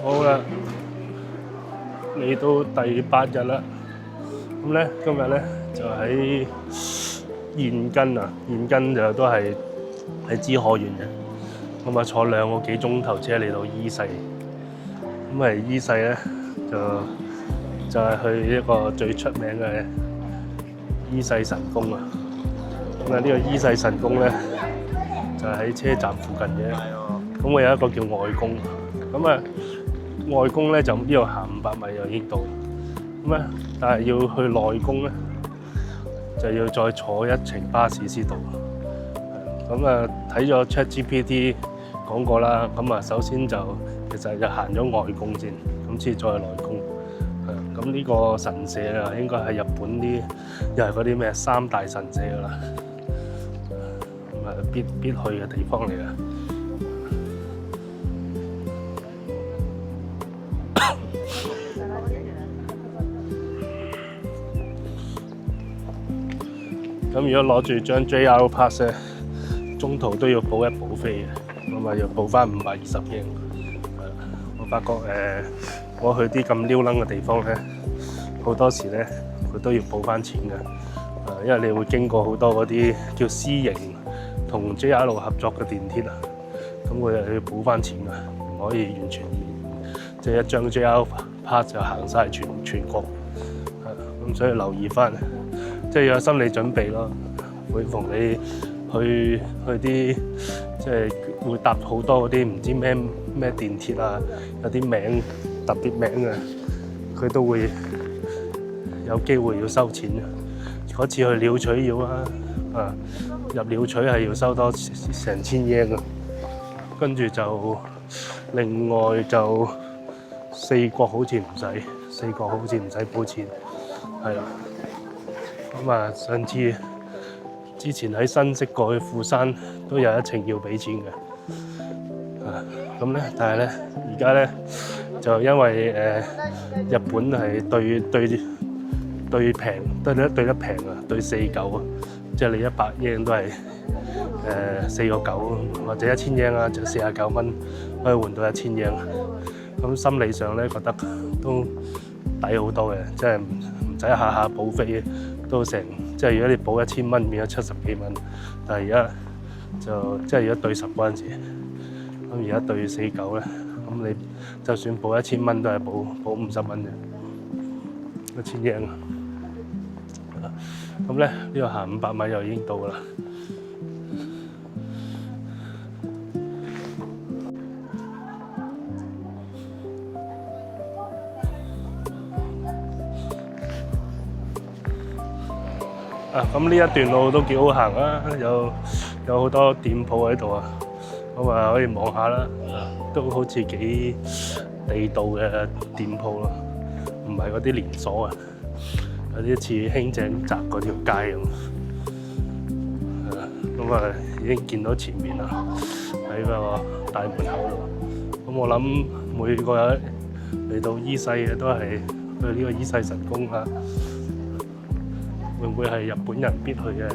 好啦，嚟到第8日啦。咁咧，今日咧就喺燕根啊，燕根就都係喺知可縣嘅。咁啊，坐2個幾鐘頭車嚟到伊勢。咁啊，伊勢咧就係去一個最出名嘅伊勢神宮啊。咁啊，呢個伊勢神宮咧就係喺車站附近嘅。咁我有一個叫外宮。咁啊，外宮咧就呢度行500米就已經到。咁咧，但係要去內宮咧，就要再坐1程巴士先到。咁啊，睇咗 ChatGPT 講過啦。咁啊，首先就其實就行咗外宮先，咁先再內宮。咁呢個神社啊，應該係日本啲又係嗰啲咩3大神社㗎啦。咁啊，必去嘅地方嚟嘅。咁如果攞住張 JR Pass 咧，中途都要補一補飛嘅，咁啊要補翻520英。我發覺我去啲咁撩楞嘅地方咧，好多時咧佢都要補翻錢嘅，因為你會經過好多嗰啲叫私營同 JR 合作嘅電鐵啊，咁佢又要補翻錢嘅，唔可以完全即係一張 JR Pass 就行晒全國，咁所以留意翻。即係有心理準備咯。每逢你去啲即係會搭好多嗰啲唔知咩電鐵啊，有啲名特別名嘅，佢都會有機會要收錢嘅。嗰次去鳥取要入鳥取係要收多成1000英嘅，跟住就另外就4國好似唔使補錢，係啦。咁啊，上次之前喺新潟過去富山都有1程要俾錢嘅，咁咧，但係咧而家咧就因為日本係對得平啊，對49啊，即係你100英都係4個9，或者1000英啊，就49蚊可以換到1000英。咁心理上咧覺得都抵好多嘅，即係唔使下下補飛。都成，即係如果你補1000蚊變咗70幾蚊，但係而家就即係如果對10嗰陣時，咁而家對49咧，咁你就算補1000蚊都係補50蚊啫，1000英。咁咧呢個行500米就已經到啦。咁呢一段路都幾好行啊，有好多店鋪喺度啊，咁啊可以望下啦，都好似幾地道嘅店鋪咯，唔係嗰啲連鎖啊，有啲似興井澤嗰條街咁。咁啊已經見到前面啦，喺個大門口度。咁我諗每個人嚟到伊勢嘅都係去呢個伊勢神宮啊。會唔會係日本人必去嘅，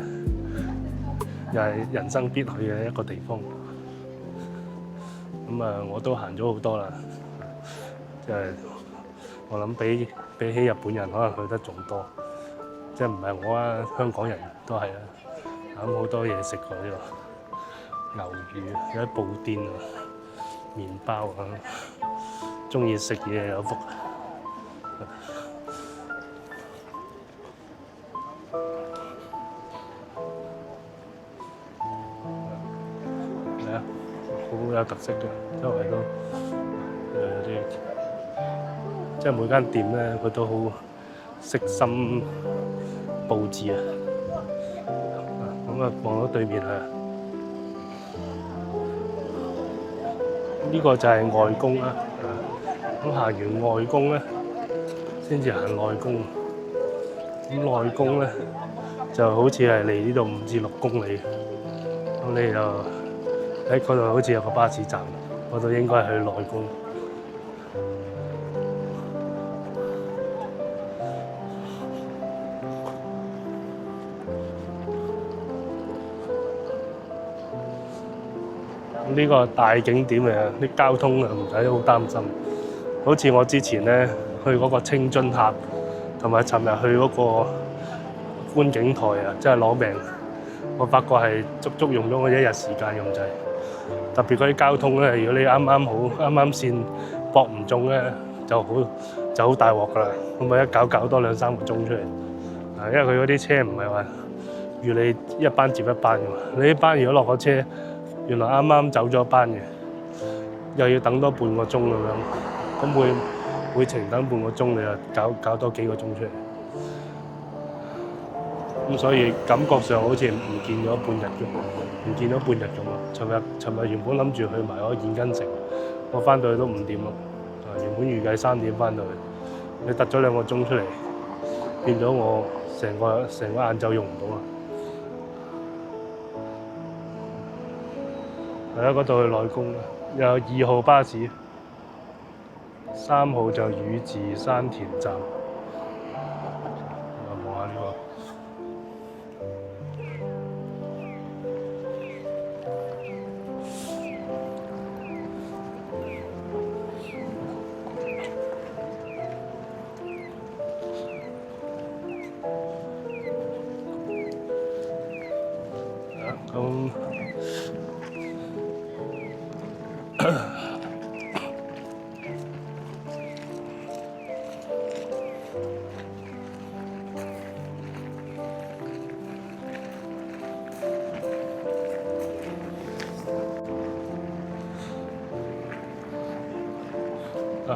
又係人生必去嘅一個地方？咁啊，我都行咗好多啦，即係我諗比起日本人可能去得仲多，即係唔係我啊，香港人都係啊，咁好多嘢食過呢個牛魚，有啲布甸啊、麵包啊，鍾意食嘢有福。好有特色嘅，周圍都啲，即係每間店咧，佢都好悉心佈置啊。咁啊，望到對面啊，呢個就係外宮啦。咁行完外宮咧，先至行內宮。咁內宮咧就好似係離呢度5至6公里，咁你就喺嗰度好似有個巴士站，嗰度應該係去內宮。呢個大景點嚟啊，啲交通啊唔使好擔心。好似我之前咧去嗰個清津峽，同埋尋日去嗰個觀景台啊，真係攞命！我發覺係足足用咗我1日時間咁滯。特別嗰啲交通咧，如果你啱啱線駁唔中咧，就好大鑊㗎啦。咁咪一搞多2-3個鐘出嚟。因為佢嗰啲車唔係話預你一班接一班㗎嘛。你呢班如果落個車，原來啱啱走咗班嘅，又要等多半個鐘咁樣。咁每程等半個鐘，你又搞多幾個鐘出嚟。咁所以感覺上好似唔見咗半日咁啊！尋日原本諗住去埋嗰個燕根城，我翻到去都5點咯。原本預計3點翻到去，你突咗2個鐘出嚟，變咗我成個晏晝用唔到啊！係啊，嗰度去內宮有2號巴士，3號就宇治山田站。望下呢個。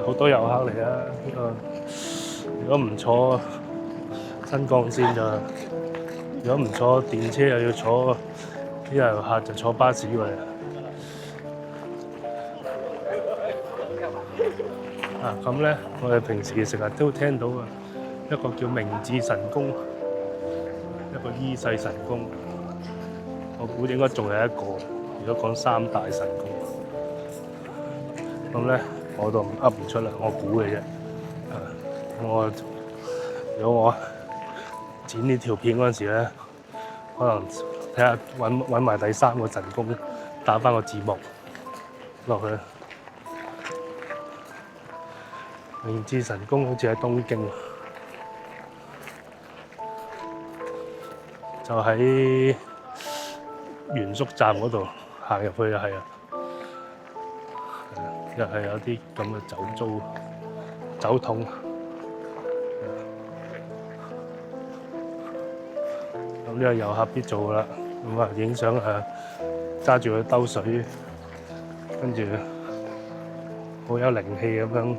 好多遊客嚟啊！如果唔坐新幹線就，如果唔坐電車又要坐啲遊客就坐巴士過嚟。咁咧，我哋平時成日都聽到啊，一個叫明治神宮，一個伊勢神宮。我估應該仲有一個，如果講3大神宮。咁咧。我都噏唔出啦，我估嘅啫。如果我剪呢條片嗰陣時咧，可能睇下揾埋第3個神宮，打返個字幕落去。明治神宮好似喺東京，就喺原宿站嗰度行入去就係啊。又係有啲咁嘅酒桶，咁呢個遊客必做㗎啦。咁啊，影相揸住佢兜水，跟住好有靈氣咁樣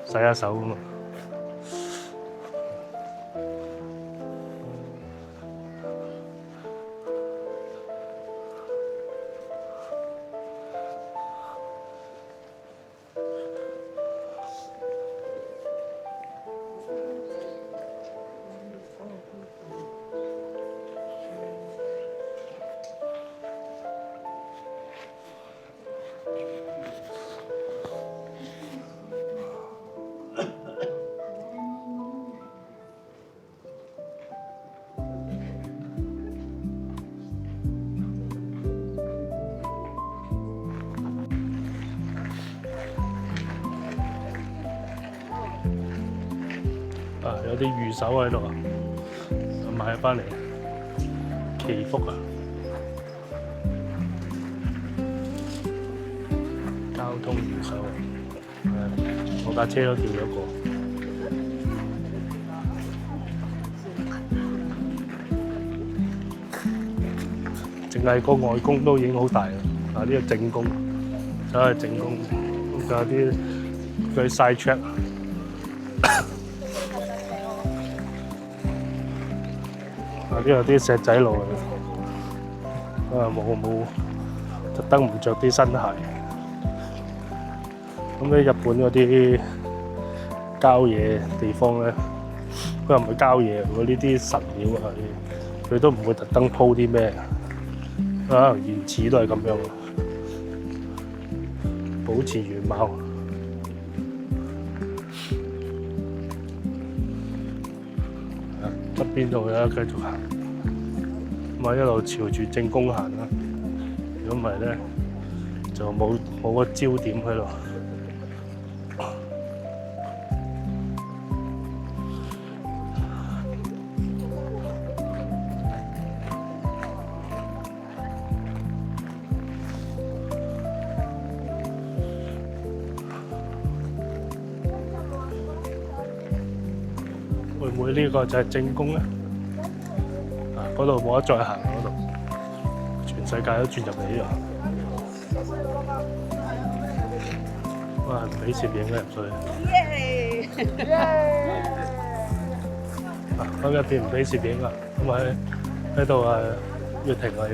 洗下手咁啊。有啲御守喺度啊，買翻嚟祈福啊！交通御守，我架車都掉咗個。淨係個外宮都已經好大啦，呢個正宮，走去正宮，咁仲有啲side track。呢度啲石仔路嚟，冇特登唔着啲新鞋。咁喺日本嗰啲郊野地方咧，佢又唔係郊野，佢呢啲神廟啊，佢都唔會特登鋪啲咩，原始都係咁樣，保持原貌。側邊度有繼續行，咁啊一路朝住正宮行啦。如果唔係咧，就冇個焦點喺度。會唔會呢個就係正宮咧？嗰度冇得再行嗰度，全世界都轉入嚟呢度。哇！唔俾攝影嘅入去。咁入邊唔俾攝影啊！咁喺度要停啊要。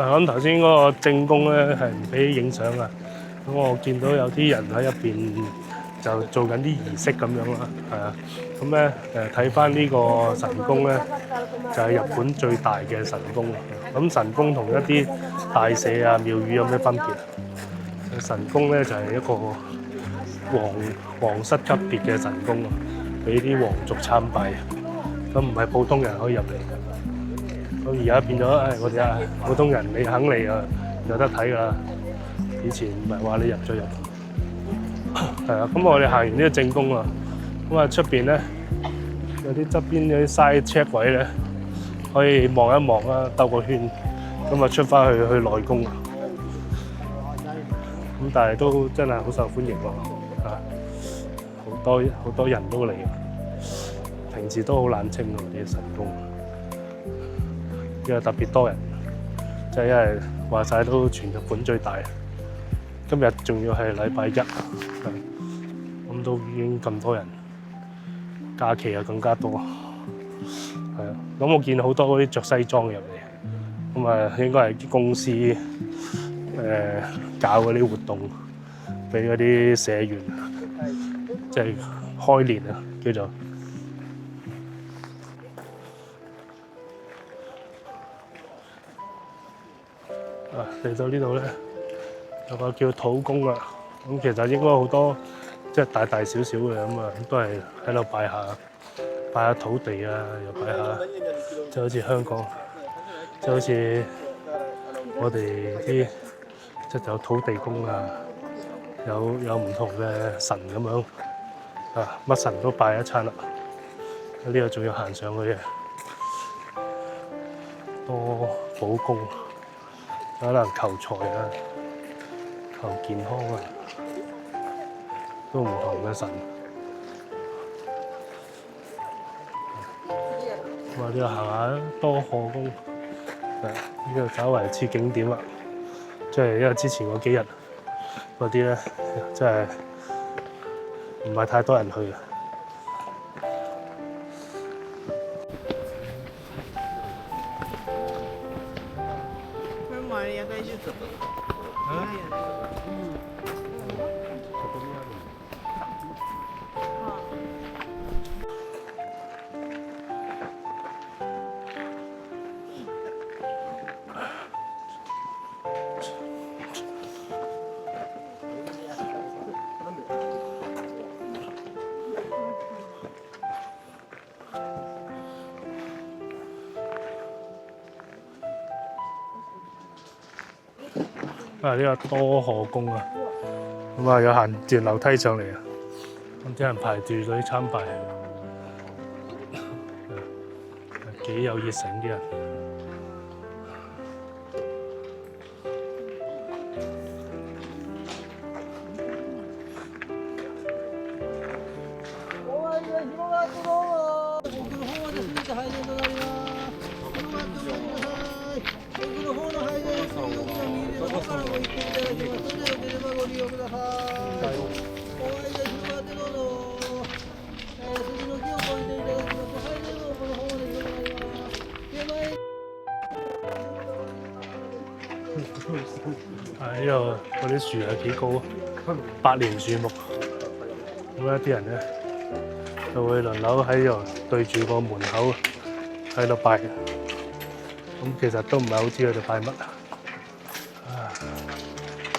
咁頭先嗰個正宮咧係唔俾影相啊！咁我見到有啲人喺入邊就做緊啲儀式咁樣啦，係啊。咁咧睇翻呢個神宮咧，就係日本最大嘅神宮。咁神宮同一啲大社啊廟宇有咩分別？神宮咧就係一個皇室級別嘅神宮啊，俾啲皇族參拜，咁唔係普通人可以入嚟。咁而家變咗，我哋普通人你肯嚟啊，有得睇㗎啦。以前唔係話你入咗入，係啊。咁我哋行完呢個正宮啊，咁出邊咧有啲側邊有啲 side check 位咧，可以望一望啦，兜個圈，咁出翻去內宮啊。咁但係都真係好受歡迎喎，好多人都嚟，平時都好冷清喎啲神宮，因為特別多人，即係因為話晒都全日本最大。今日仲要係禮拜一，咁都已經咁多人，假期又更加多，係啊。咁我見好多嗰啲着西裝入嚟，咁應該係啲公司搞嗰啲活動，俾嗰啲社員，即係開年啊叫做。嚟到呢度咧。有個叫土宮啊，咁其實應該好多即係大大小小嘅咁都係喺度拜下土地啊，又拜下，即係好似香港，即係好似我哋啲即係有土地公啊，有唔同嘅神咁樣乜神都拜一餐啦。呢度仲要行上去嘅多寶宮，可能求財啊。求健康啊，都唔同嘅神。咁呢度行下多賀宮，呢度稍為似景點啦。即係因為之前嗰幾日嗰啲咧，真係唔係太多人去啊。呢個多賀宮啊，咁有行段樓梯上嚟啊，咁啲人排隊嗰啲參拜，幾有熱誠啲人。呢度嗰啲樹係幾高，百年樹木。咁啲人咧就會輪流喺度對住個門口喺度拜。咁其實都唔係好知佢哋拜乜。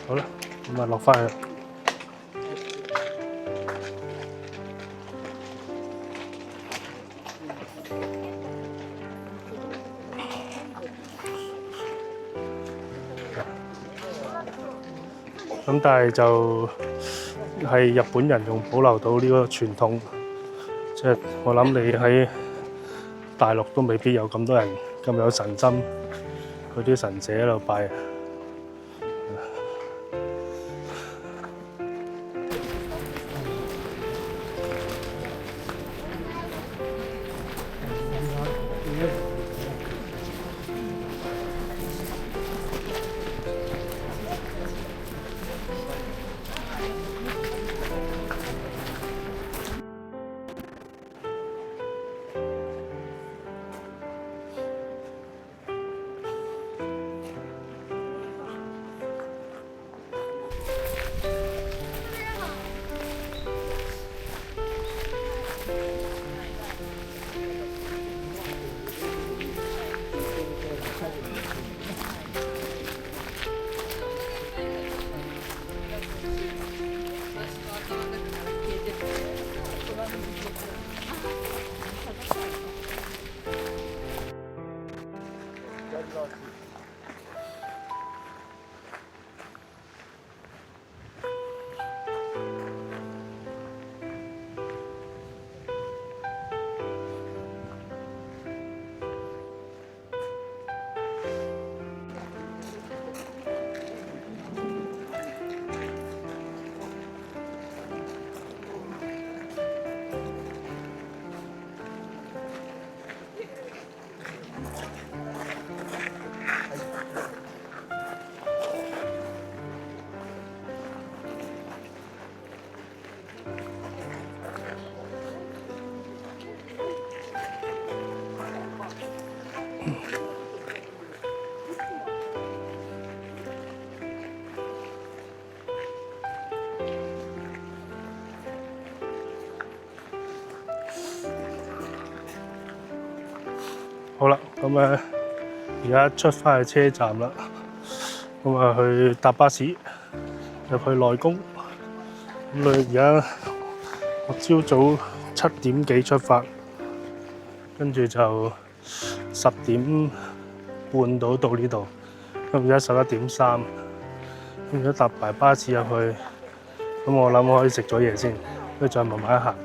好啦，咁落翻去。咁但係就係日本人仲保留到呢個傳統，即係我諗你喺大陸都未必有咁多人咁有神心，嗰啲神社喺度拜。好啦，咁而家出翻去車站啦，咁去搭巴士入去內宮。咁而家我朝早7點幾出發，跟住就10點半到呢度。咁而家11點3，咁而家搭埋巴士入去，咁我諗我可以食咗嘢先，跟住再慢慢行。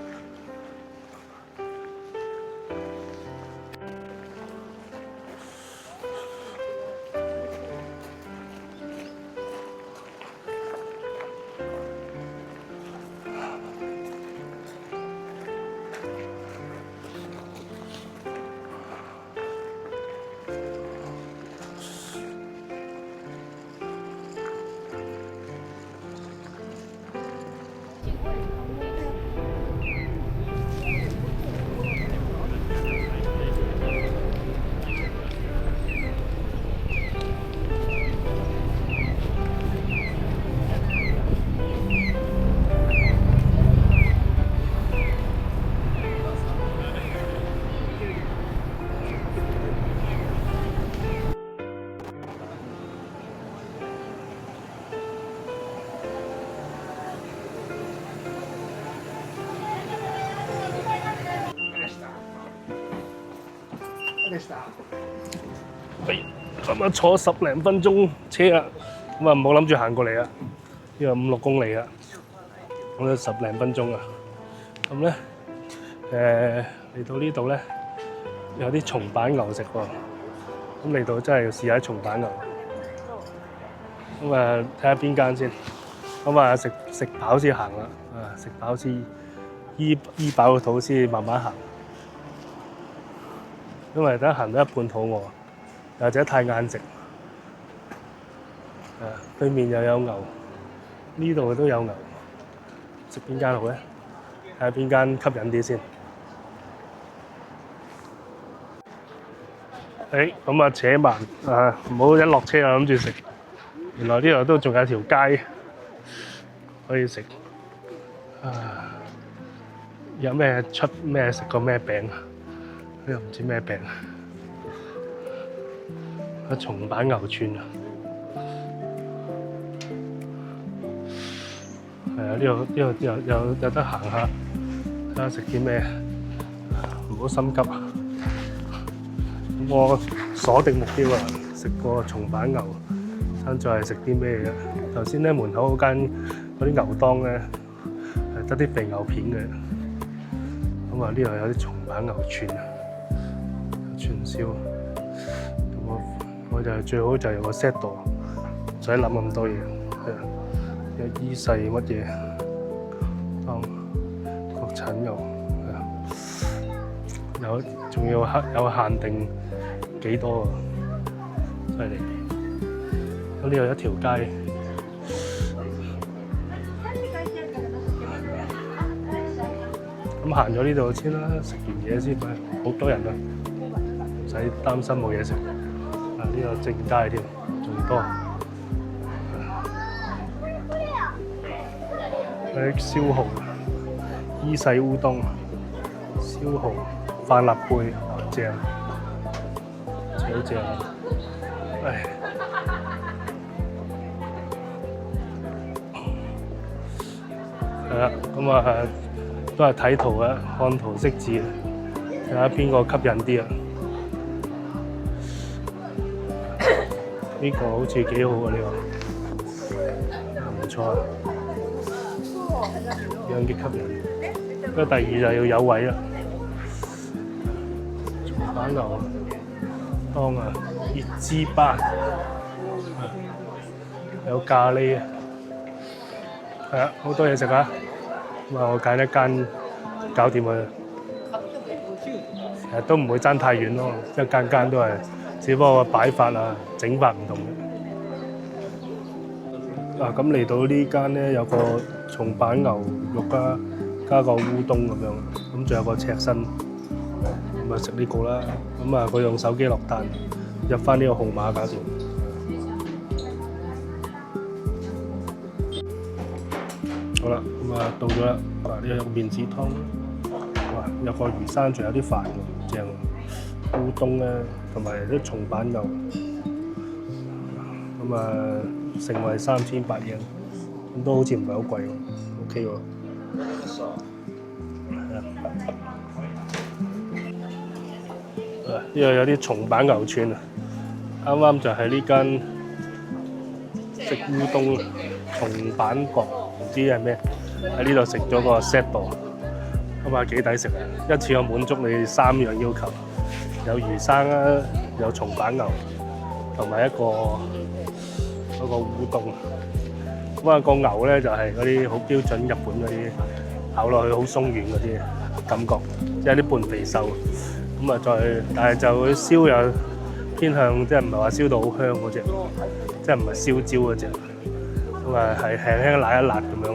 咁坐10零分鐘車啦，咁唔好諗住行過嚟啊，呢個5、6公里啊，咁都10零分鐘啊。咁咧嚟到呢度咧，有啲松板牛食喎，咁嚟到真係要試下松板牛。咁睇下邊間先，咁食飽先行啦，食飽先醫飽個肚先慢慢行，因為等行到一半肚餓。或者太晏食，對面又有牛，呢度都有牛，食邊間好咧？睇下邊間吸引啲先。咁且慢，唔好一落車就諗住食。原來呢度都仲有條街可以食。有咩出咩食過咩餅啊？呢度唔知咩餅。松板牛串啊，係啊！呢度有得行下，睇下食啲咩，唔好心急。咁我鎖定目標啊，食個松板牛，生菜係食啲咩嘅？頭先咧門口嗰間嗰啲牛檔咧係得啲肥牛片嘅。咁啊呢度有啲松板牛串啊，串燒。咁我就最好就有個 set 度，唔使諗咁多嘢。有伊勢乜嘢？國產牛。仲要有限定幾多啊？犀利！咁呢度一條街，咁行咗呢度先啦，食完嘢先去。好多人啊，唔使擔心冇嘢食。呢度正街添，仲多。燒蠔、伊勢烏冬、燒蠔。飯立貝正，好正。係啦，咁啊都係睇圖嘅，看圖識字，睇下邊個吸引啲啊？呢個好似幾好啊！呢個唔錯啊，樣幾吸引。不過第二就要有位啦。板牛當啊，熱滋巴，有咖喱啊，係啊，好多嘢食啊！咁啊，我揀一間搞掂佢，其實都唔會爭太遠咯，一間間都係，只不過擺法啊、整法唔同嘅。咁嚟到呢間咧，有個松板牛肉啊，加個烏冬咁樣，咁仲有個赤身。咁啊食呢個啦，咁啊佢用手機落單，入翻呢個號碼搞掂。好啦，咁啊到咗啦，呢度有個麵子湯，哇有個魚生，仲有啲飯喎，正烏冬咧，同埋啲松板牛，咁啊成為3800円，咁都好似唔係好貴喎 ，OK 喎。呢度有啲松板牛串啊，啱啱就係呢間食烏冬松板角，唔知係咩，喺呢度食咗個 set 度，咁啊幾抵食啊！一次過滿足你3樣要求，有魚生啦，有松板牛，同埋一個嗰個烏冬。咁啊個牛咧就係嗰啲好標準日本嗰啲咬落去好鬆軟嗰啲感覺，即係啲半肥瘦。咁啊，但係就佢燒又偏向，即係唔係話燒到好香嗰隻，即係唔係燒焦嗰隻。咁啊，係輕輕辣一辣咁樣。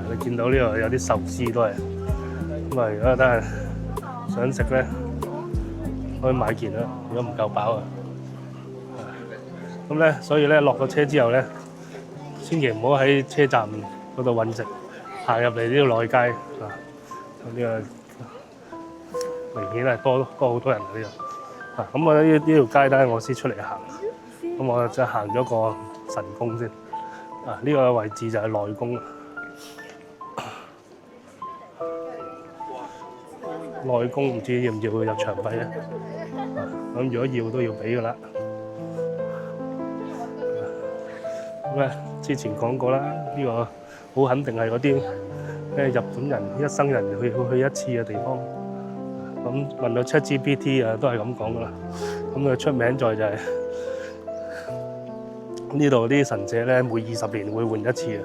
你見到呢度有啲壽司都係。咁啊，如果真係想食咧，可以買件啦。如果唔夠飽啊，咁咧，所以咧落咗車之後咧，千祈唔好喺車站嗰度揾食，行入嚟呢條內街啊，呢個。明顯係多好多人喺呢度，咁我呢條街咧，我先出嚟行，咁我就行咗個神宮先，呢個位置就係內宮，內宮唔知要唔要入場費咧，咁如果要都要俾㗎啦，咁咧之前講過啦，呢個好肯定係嗰啲日本人一生人去一次嘅地方。咁問到 ChatGPT 啊，都係咁講噶啦。咁佢出名在就係呢度啲神社咧，每20年會換一次啊。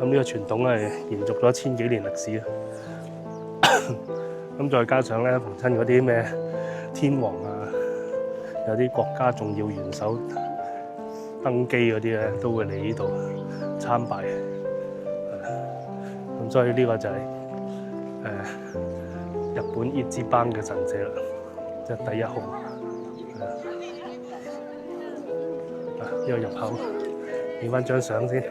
咁呢個傳統係延續咗1000幾年歷史啊。咁再加上咧，逢親嗰啲咩天皇啊，有啲國家重要元首登基嗰啲咧，都會嚟呢度參拜。咁所以呢個就係日本伊之邦嘅神社啦，即係第1號。呢個入口，影翻張相先。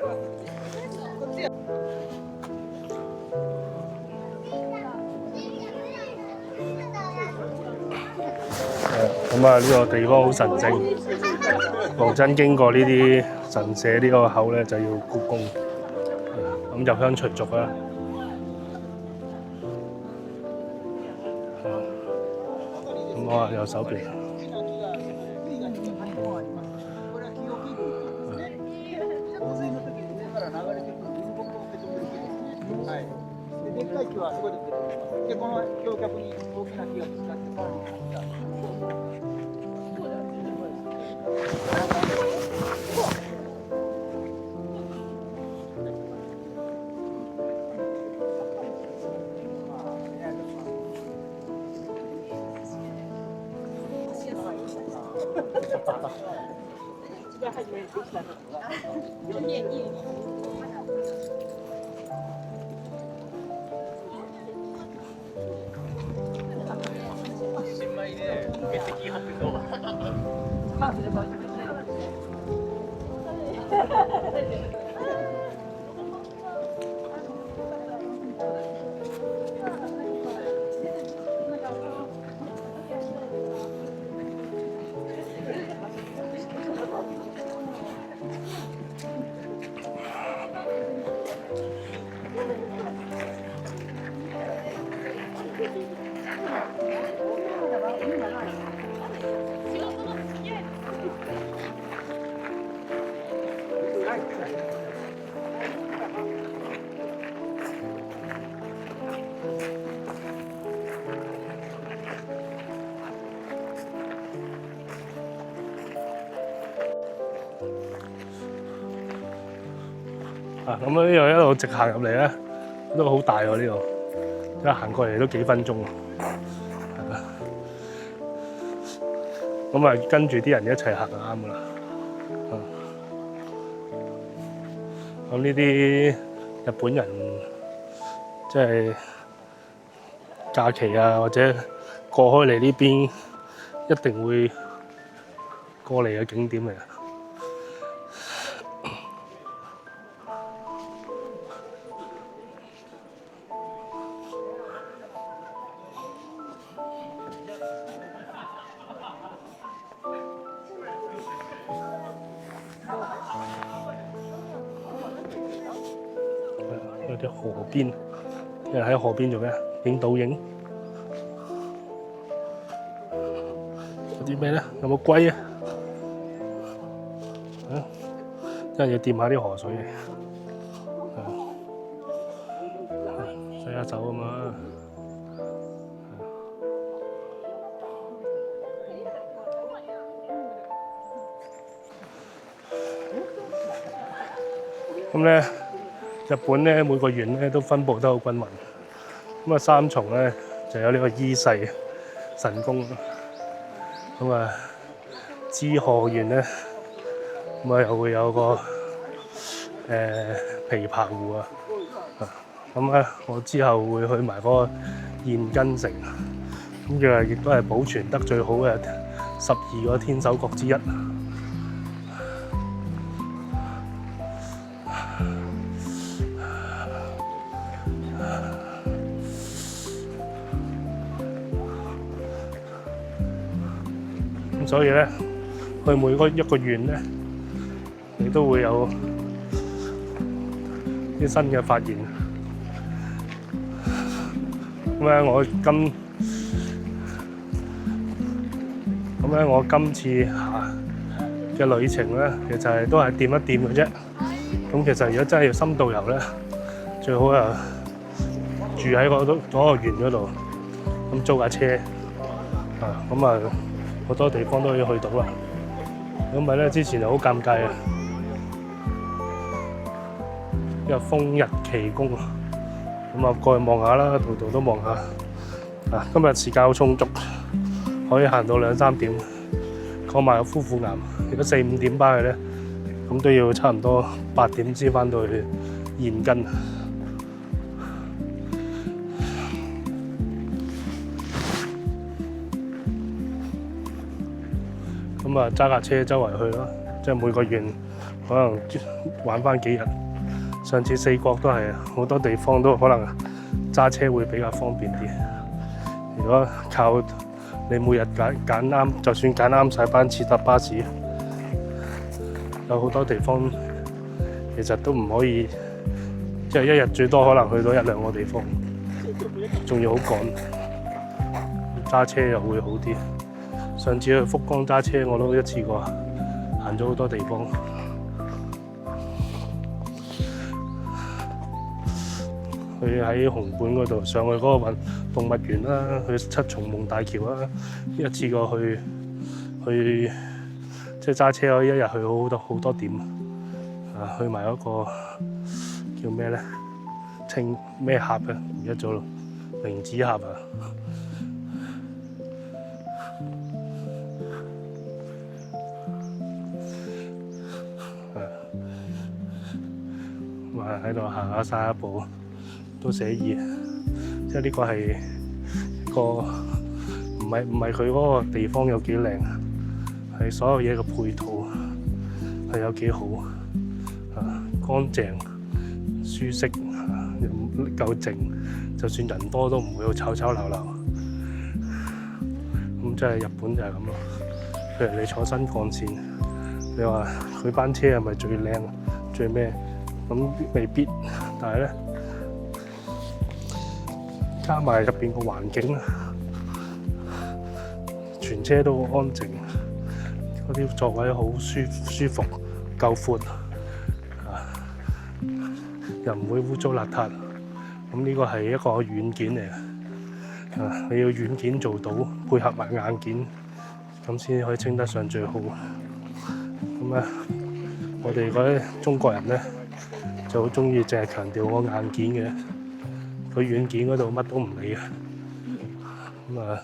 咁啊，呢個地方好神聖。逢親經過呢啲神社呢個口咧，就要鞠躬。咁入鄉隨俗啦。我右手邊，日はそこで出てきます。で、この橋脚に大きな木がぶつかってさらに走った。一番初めにできたのが4年に新米でめっちゃ気張ってそう。咁呢度一路直行入嚟咧，都好大喎呢度，一行過嚟都幾分鐘。咁啊，跟住啲人一齊行就啱噶啦。咁呢啲日本人即係假期啊，或者過開嚟呢邊，一定會過嚟嘅景點嚟。有啲河邊，啲人喺河邊做咩？影倒影。有啲咩咧？有冇龜啊？真係要掂下啲河水嘅，洗下手啊嘛。咁咧，日本咧每個縣咧都分佈得好均勻。咁啊，三重咧就有呢個伊勢神宮。咁啊，滋賀縣咧咁啊又會有個琵琶湖啊。咁咧，我之後會去埋嗰個現根城。咁佢亦都係保存得最好嘅12個天守閣之一。所以咧，去每一個縣咧，你都會有啲新嘅發現。咁咧，我今次嘅旅程咧，其實係都係掂一掂嘅啫。咁其實如果真係要深度遊咧，最好啊住喺嗰個縣嗰度，咁租架車咁啊好多地方都可以去到啦。咁咪咧之前就好尷尬啊，因為豐日奇宮咁啊過去望下啦，度度都望下。今日時間好充足，可以行到2、3點，過埋個夫婦岩。如果4、5點翻去咧，咁都要差唔多8點先翻到去現根。咁啊揸架車周圍去咯，即係每個縣可能玩翻幾日。上次四國都係好多地方都可能揸車會比較方便啲。如果靠你每日揀啱，就算揀啱晒班次搭巴士，有好多地方其實都唔可以，即係一日最多可能去到1、2個地方，仲要好趕。揸車又會好啲。上次去福岡揸車，我都一次過行咗好多地方。去去喺紅館嗰度上去嗰個動物園啦，去七重蒙大橋啦，一次過去即係揸車可以一日去好多點啊！去埋嗰個叫咩咧？青咩峽嘅？唔記得咗咯，明子峽啊！喺度行下散下步都寫意，即係呢個係個唔係佢嗰個地方有幾靚，係所有嘢嘅配套係有幾好啊，乾淨舒適又夠靜，就算人多都唔會好吵吵鬧鬧。咁即係日本就係咁咯。譬如你坐新幹線，你話佢班車係咪最靚最咩？咁未必，但係咧加埋入邊個環境，全車都好安靜，嗰啲座位好舒服，夠闊，又唔會污糟邋遢。咁呢個係一個軟件嚟嘅，你要軟件做到，配合埋硬件，咁先可以稱得上最好。咁咧，我哋嗰啲中國人咧，就好中意淨係強調個硬件嘅，佢軟件嗰度乜都唔理嘅。咁啊，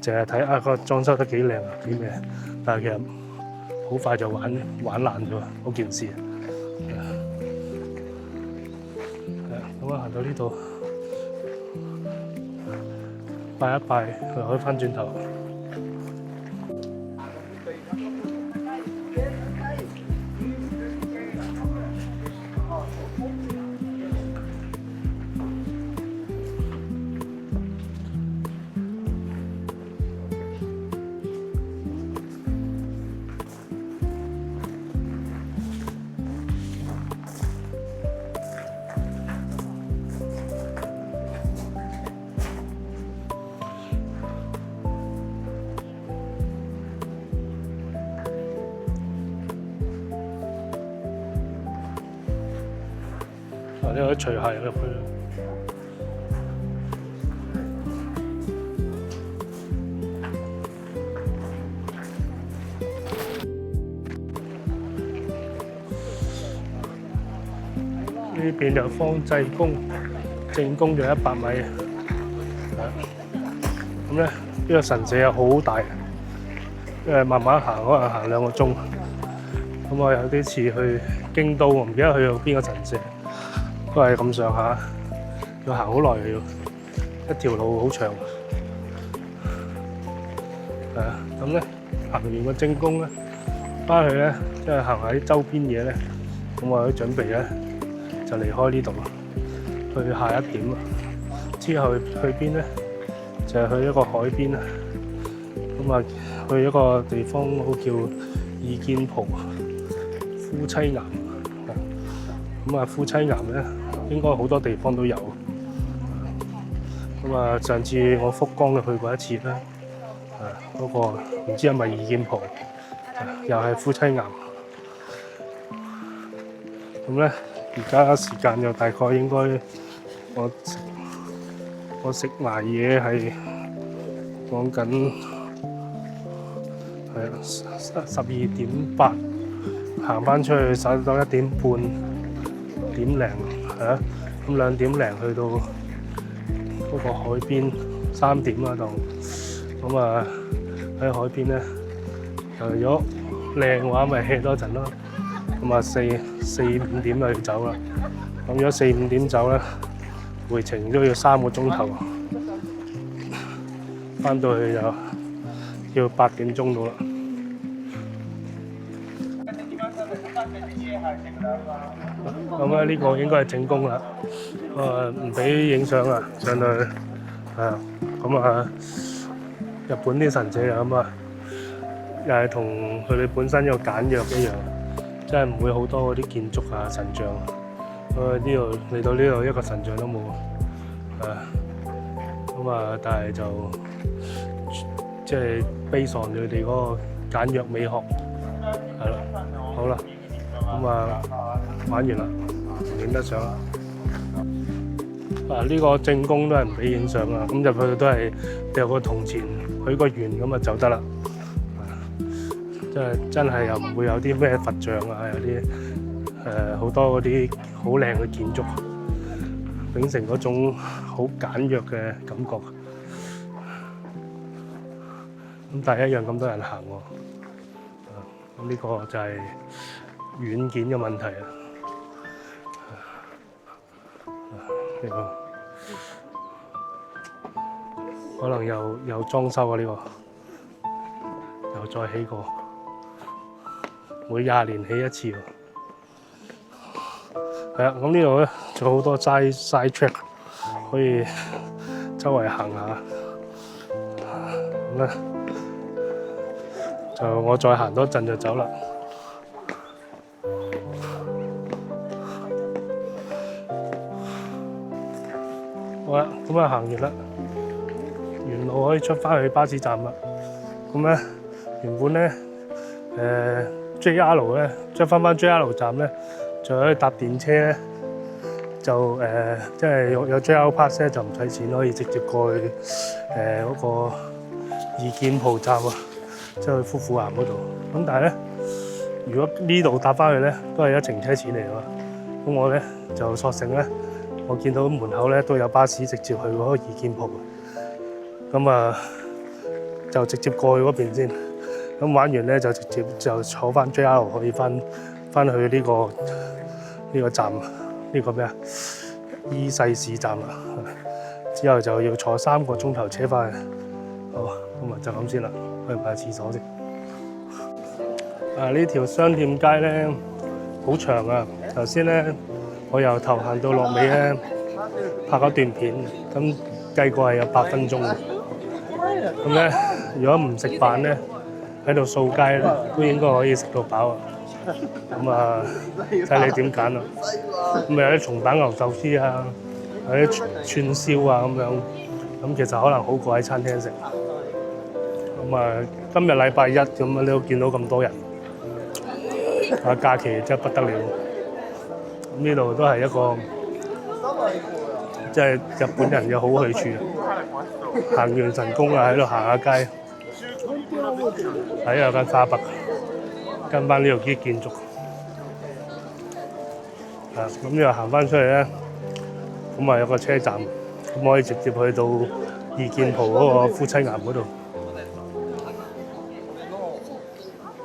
淨係睇個裝修得幾靚幾咩，但係其實好快就玩爛咗嗰件事。咁啊，行到呢度拜一拜，又可以翻轉頭。你可以除鞋入去。呢邊就方濟宮，正宮就100米。咁咧，呢個神社又好大，因為慢慢行可能行2個鐘。咁我有啲似去京都，我唔記得去到邊個神社。都係咁上下，要行好耐，要一條路好長。咁咧行完個正宮咧，翻去咧即係行下啲周邊嘢咧，咁我都準備咧就離開呢度，去下一點。之後去邊咧？就係去一個海邊啊。咁啊，去一個地方好叫二見浦夫妻岩。咁啊，夫妻岩咧應該好多地方都有。咁啊，上次我福岡去過一次啦，嗰個唔知係咪二見浦，又係夫妻岩。咁咧，而家時間又大概應該我食埋嘢係講緊12:08，行翻出去稍到1點半。1點零咁2點零去到嗰個海邊3點啦，咁啊喺海邊咧，如果靚嘅話咪 hea 多陣咯。咁啊4、5點就要走啦。咁如果4、5點走咧，回程都要3個鐘頭，翻到去就要8點鐘到啦。咁咧呢個應該係正宮啦，唔俾影相啊，上到去咁啊，日本啲神社又咁啊，又係同佢哋本身有簡約一樣，即係唔會好多嗰啲建築啊神像。呢度嚟到呢度一個神像都冇，咁啊，但係就即係based on佢哋嗰個簡約美學，係啦，好啦，咁啊玩完啦，影得相啦。呢個正宮都係唔俾影相啊，咁入去都係掉個銅錢許個願咁啊就得啦。真係又唔會有啲咩佛像啊，有啲好多嗰啲好靚嘅建築，秉承嗰種好簡約嘅感覺。咁但係一樣咁多人行喎，咁呢個就係軟件嘅問題啊。呢個可能又裝修啊，呢個又再起過，每20年起一次喎。係啊，咁呢度咧仲有好多side track 可以周圍行下。咁咧就我再行多陣就走啦。好啦，咁啊行完啦，沿路可以出翻去巴士站啦。咁咧原本咧JR 咧出翻 JR 站咧，就可以搭電車咧，就即係有 JR Pass 咧就唔使錢，可以直接過去嗰個怡建蒲站啊，即係去夫婦岩嗰度。咁但係咧，如果呢度搭翻去咧，都係一程車錢嚟㗎嘛。咁我咧就索性咧，我見到門口咧都有巴士直接去嗰個怡建蒲，咁啊就直接過去嗰邊先。咁玩完咧就直接就坐翻 JR 可以翻去呢個站，呢個咩啊？伊勢市站啊。之後就要坐3個鐘頭車翻去。好，咁啊就咁先啦，去埋廁所先。呢條商店街咧好長啊！頭先咧我由頭行到落尾咧拍咗段片，咁計過係有8分鐘。咁咧如果唔食飯咧，喺度掃街咧，都應該可以食到飽啊！咁啊，睇你點揀啦。咁有啲松板牛壽司啊，有啲串燒啊咁樣。咁其實可能好過喺餐廳食。咁啊，今日禮拜一咁啊，你都見到咁多人。假期真係不得了。咁呢度都係一個即係日本人嘅好去處。行完神宮啊，喺度行下街。睇有間花北，跟翻呢度啲建築。咁呢度行翻出嚟咧，咁啊有個車站，咁可以直接去到怡建蒲嗰個夫妻岩嗰度。